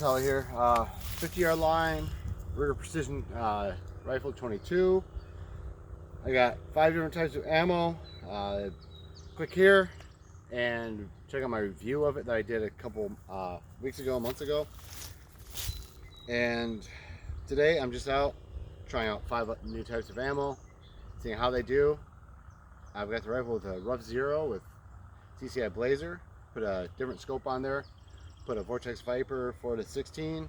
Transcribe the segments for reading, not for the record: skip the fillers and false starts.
guys out here. 50-yard line, Rigger Precision Rifle 22. I got 5 different types of ammo. Click here and check out my review of it that I did a couple months ago. And today I'm just out trying out 5 new types of ammo, seeing how they do. I've got the rifle with a Rough Zero with CCI Blazer. Put a different scope on there. Put a Vortex Viper 4-16.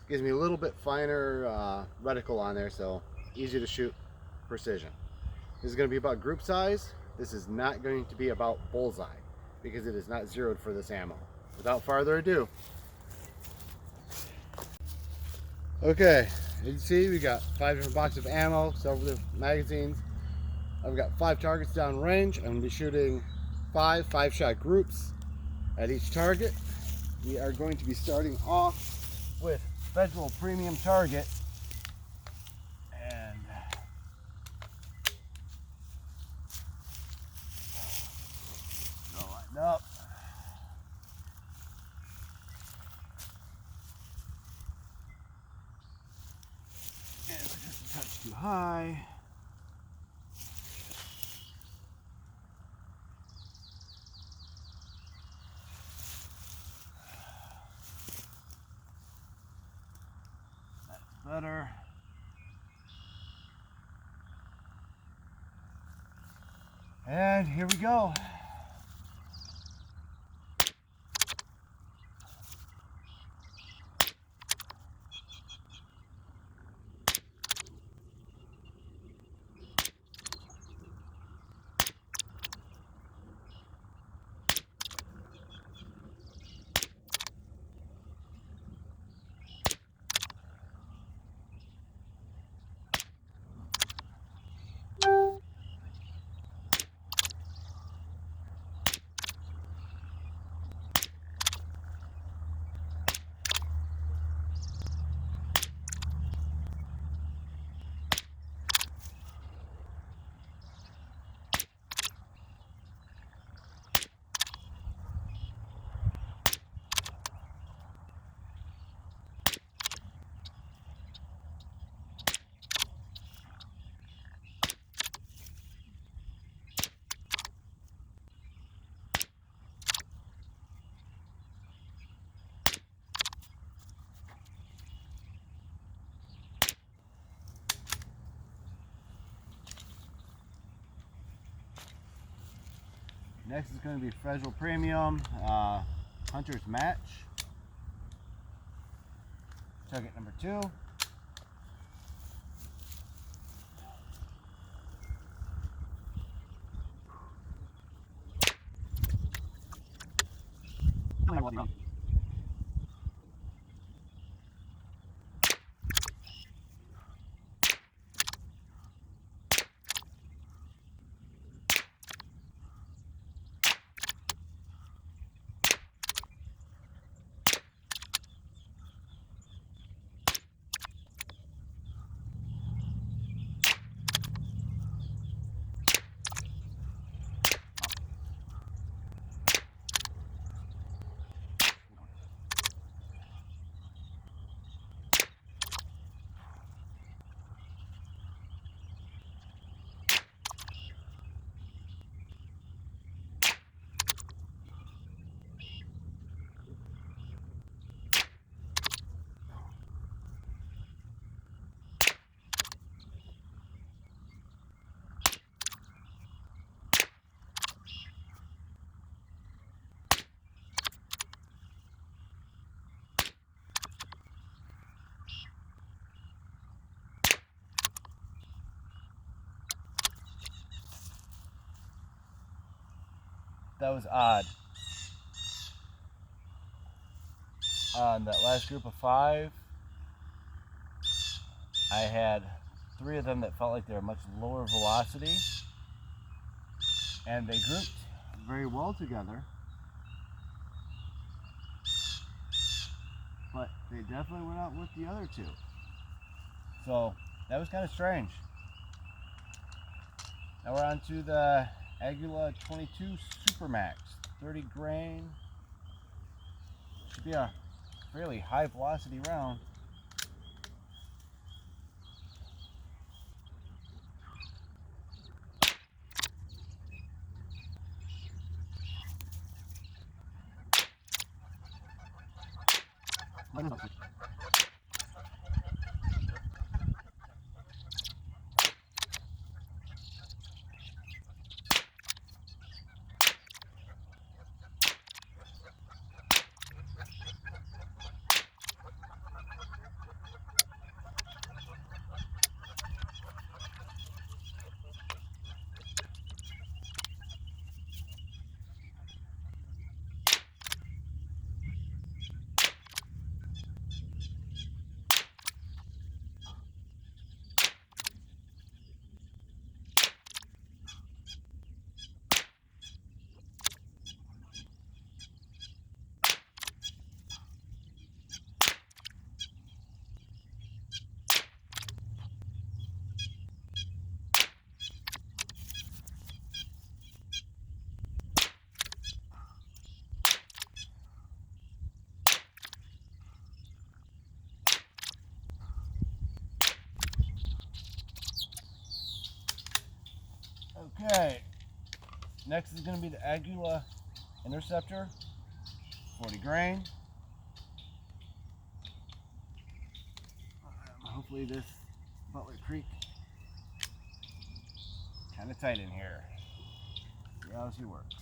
Gives me a little bit finer reticle on there, so easy to shoot, precision. This is going to be about group size. This is not going to be about bullseye because it is not zeroed for this ammo. Without further ado. Okay, as you can see, we got 5 different boxes of ammo, several different magazines. I've got 5 targets down range. I'm going to be shooting 5 5-shot groups at each target. We are going to be starting off with Federal Premium Target. And go line up. And if it's just a touch too high, better. And here we go. Next is going to be Federal Premium Hunter's Match. Target number 2. That was odd. On that last group of 5, I had 3 of them that felt like they were much lower velocity, and they grouped very well together, but they definitely went out with the other 2. So that was kind of strange. Now we're on to the Aguila 22 Supermax, 30 grain. Should be a fairly high velocity round. Okay, next is going to be the Aguila Interceptor, 40 grain. Hopefully this Butler Creek, kind of tight in here. See how she works.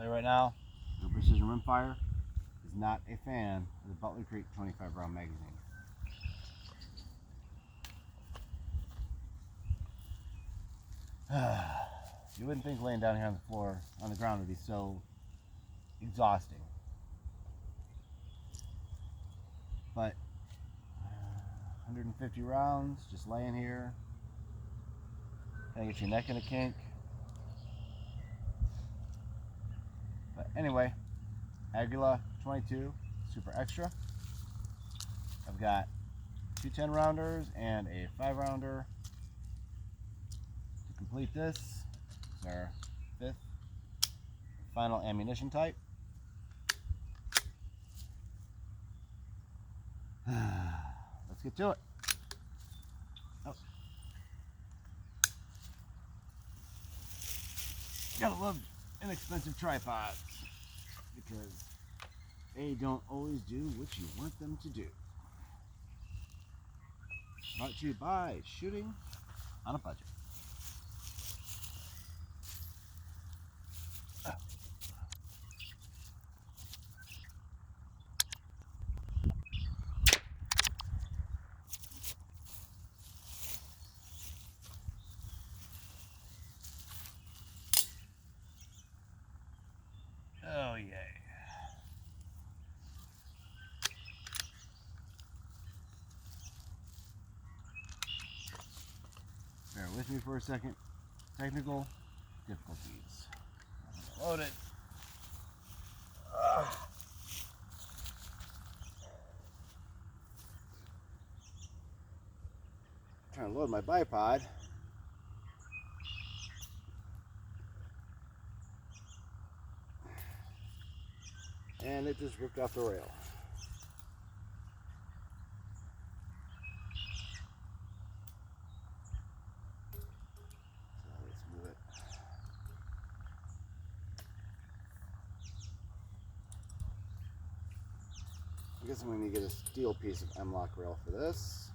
Tell you right now, the Precision Rimfire is not a fan of the Butler Creek 25 round magazine. You wouldn't think laying down here on the floor, on the ground, would be so exhausting. But 150 rounds, just laying here. Gonna get your neck in a kink. But anyway, Aguila 22 Super Extra. I've got two 10 rounders and a 5 rounder. To complete this is our 5th final ammunition type. Let's get to it. Oh. Gotta love inexpensive tripods because they don't always do what you want them to do. Brought to you by Shooting on a Budget. Oh, yay. Bear with me for a second. Technical difficulties. Load it. Trying to load my bipod. And it just ripped off the rail. So let's move it. I guess I'm going to get a steel piece of M-LOK rail for this.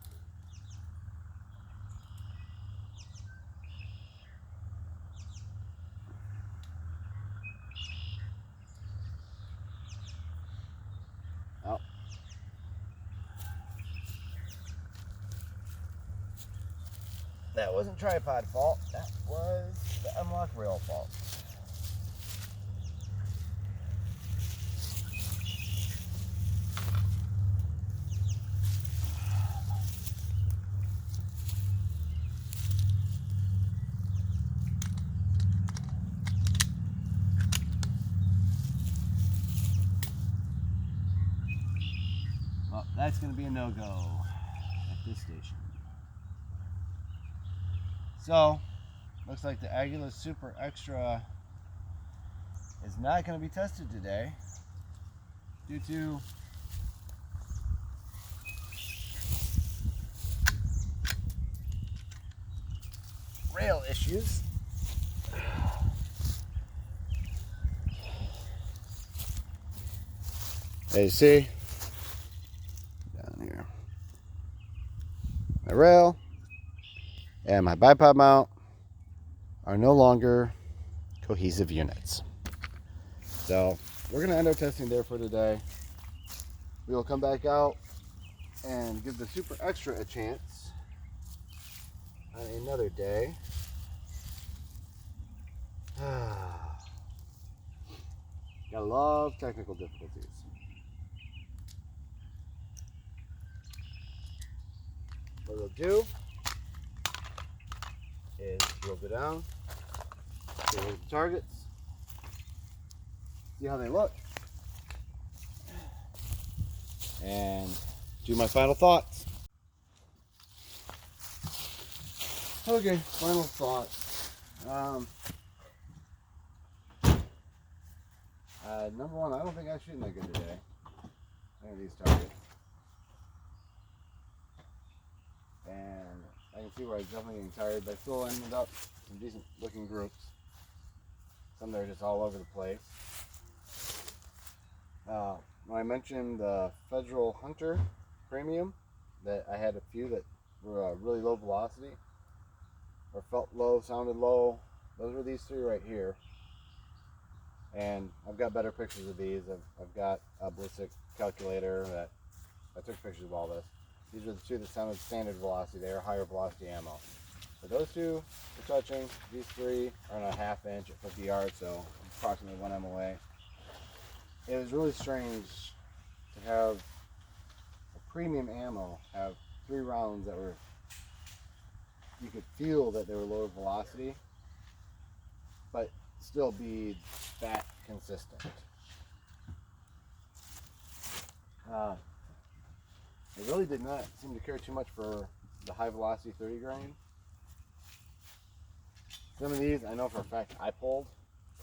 Oh. That wasn't tripod fault, that was the M-LOK rail fault. Well, that's going to be a no-go at this station. So, looks like the Aguila Super Extra is not going to be tested today due to rail issues. As you see, down here, my rail and my bipod mount are no longer cohesive units. So we're going to end our testing there for today. We will come back out and give the Super Extra a chance on another day. Gotta love technical difficulties. What we'll do is we'll go down, see the targets, see how they look, and do my final thoughts. Okay, final thoughts. Number one, I don't think I'm shooting that good today. Look at these targets. And I can see where I was definitely getting tired, but I still ended up some decent looking groups. Some that are just all over the place. When I mentioned the Federal Hunter Premium, that I had a few that were really low velocity, or felt low, sounded low. Those were these three right here. And I've got better pictures of these. I've got a ballistic calculator that I took pictures of all this. These are the two that sounded standard velocity. They are higher velocity ammo. But those two are touching. These three are on a ½ inch at 50 yards, so approximately 1 MOA. It was really strange to have a premium ammo have 3 rounds that were, you could feel that they were lower velocity, but still be that consistent. I really did not seem to care too much for the high velocity 30 grain. Some of these I know for a fact I pulled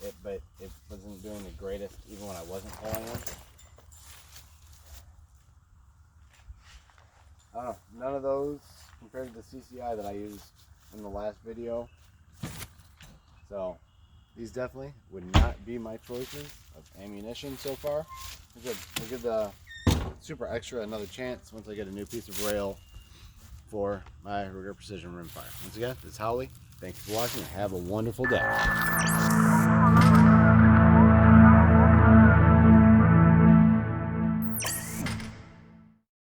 it, but it wasn't doing the greatest even when I wasn't pulling them. I don't know, none of those compared to the CCI that I used in the last video. So these definitely would not be my choices of ammunition so far. We'll give the Super Extra another chance once I get a new piece of rail for my Ruger Precision Rimfire. Once again, this is Howie. Thank you for watching and have a wonderful day.